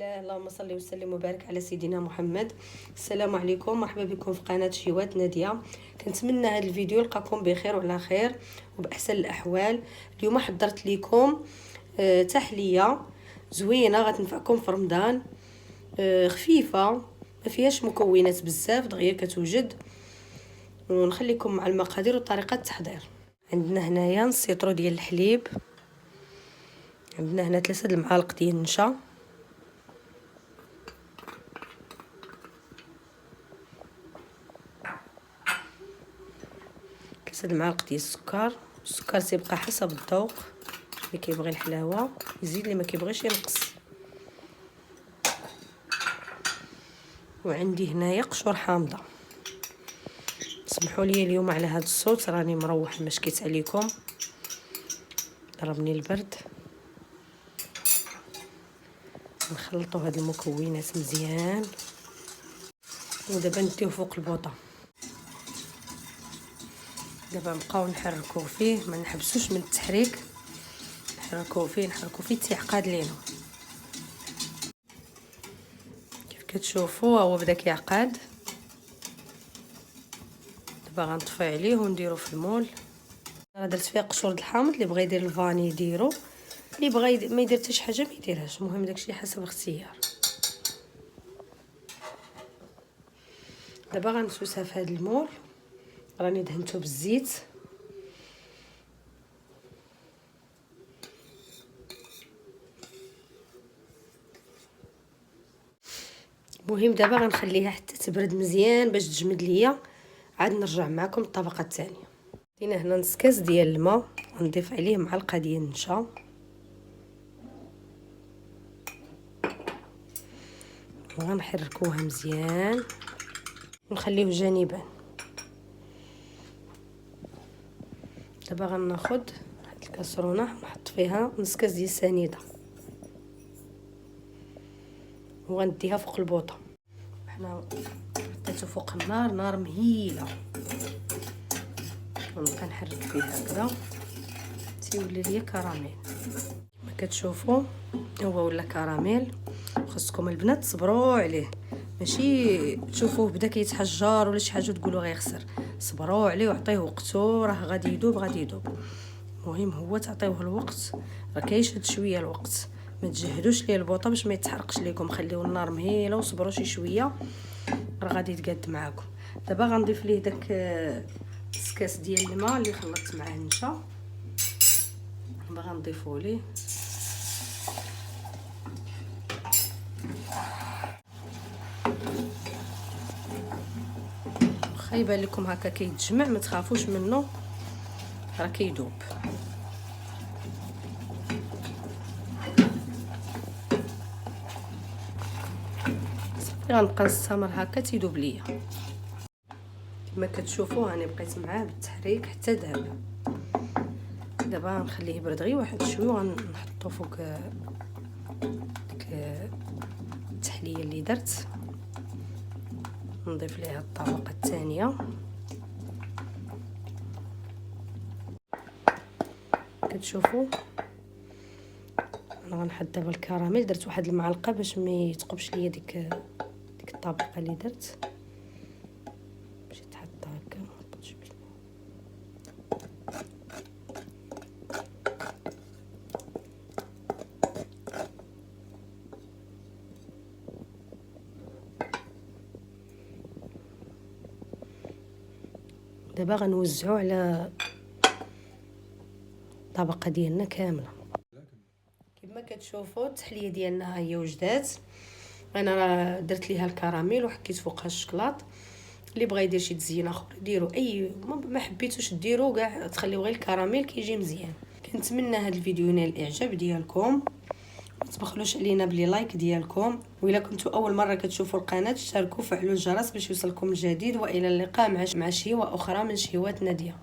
الله. اللهم صل وسلم وبارك على سيدنا محمد. السلام عليكم، مرحبا بكم في قناه شهوات ناديه. كنتمنى هذا الفيديو يلقاكم بخير وعلى خير وباحسن الاحوال. اليوم حضرت لكم تحليه زوينه غتنفعكم في رمضان، خفيفه ما فيهاش مكونات بزاف، دغيا كتوجد. ونخليكم مع المقادير وطريقه التحضير. عندنا هنايا نص لتر ديال الحليب، عندنا هنا 3 المعالق ديال النشا، كيس المعالق ديال السكر تيبقى حسب الذوق، اللي كيبغي الحلاوه يزيد، اللي ما كيبغيش ينقص. وعندي هنايا قشور حامضه. سمحوا لي اليوم على هذا الصوت، راني مروحه ما شكيت عليكم، ضربني البرد. نخلطوا هاد المكونات مزيان ودابا نديوه فوق البوطه. دابا نبقاو نحركوه فيه، ما نحبسوش من التحريك، نحركوه فيه تيعقد لينا. كيف كتشوفوا هو بدا كيعقد. دابا غنطفي عليه ونديرو في المول. انا درت فيها قشور الحامض، اللي بغى يدير الفاني يديرو، اللي بغى ما يدير حتى شي حاجه ما يديرهاش، المهم داكشي حسب الاختيار. دابا غنسوسها في هذا المول، راني دهنته بالزيت. المهم دابا غنخليها حتى تبرد مزيان باش تجمد ليا، عاد نرجع معكم الطبقه الثانيه. دينا هنا نص كاس ديال الماء، غنضيف عليه معلقه ديال النشا، وغنحركوها مزيان ونخليوه جانبا. دابا غناخد هاد الكاسرونه نحط فيها نص كاس ديال السنيده وغنديها فوق البوطه. حنا حطيته فوق النار، نار مهيله، ونبقى نحرك فيه هكذا تيولي ليا كراميل. كما كتشوفوا هو ولا كراميل. خصكم البنات تصبروا عليه، ماشي تشوفوه بدا كيتحجر ولا شي حاجه تقولوا غيخسر. صبروا عليه وعطيه وقته، راه غادي يذوب. المهم هو تعطيوه الوقت، راه كيشد شويه الوقت، ما تجهدوش ليه البوطه باش ما يتحرقش لكم. خليو النار مهيله وصبروا شي شويه، راه غادي يتقاد معاكم. دابا غنضيف ليه داك كاس ديال الماء اللي خلطت معاه النشا، دابا غنضيفوه ليه. واخا يبان لكم هكا كيتجمع ما تخافوش منه، راه كيذوب. صافي غنبقى نستمر هكا تيذوب ليا. كما كتشوفوا راني بقيت معاه بالتحريك حتى دابا. دابا نخليه يبرد غير واحد شويه وغنحطو فوق ديك التحليه اللي درت. نضيف ليها الطبقه الثانيه. كتشوفوا انا غنحط دابا الكراميل، درت واحد المعلقه باش ما يتقبش ليا ديك الطبقه اللي درت، باش تحط هكا ما نحطش بالماء. دابا غنوزعو على الطبقه ديالنا كامله. كما كتشوفوا التحليه ديالنا ها هي وجدات. انا راه درت ليها الكراميل وحكيت فوقها الشكلاط. اللي بغى يدير شي تزيين اخر ديروا، اي ما حبيتوش ديروا كاع، تخليو غير الكراميل كيجي مزيان. كنتمنى هذا الفيديو ينال الاعجاب ديالكم، ما تبخلوش علينا بلي لايك ديالكم، وإلا كنتوا اول مره كتشوفوا القناه اشتركوا وفعلوا الجرس باش يوصلكم الجديد. والى اللقاء مع شهوه اخرى من شهوات ناديه.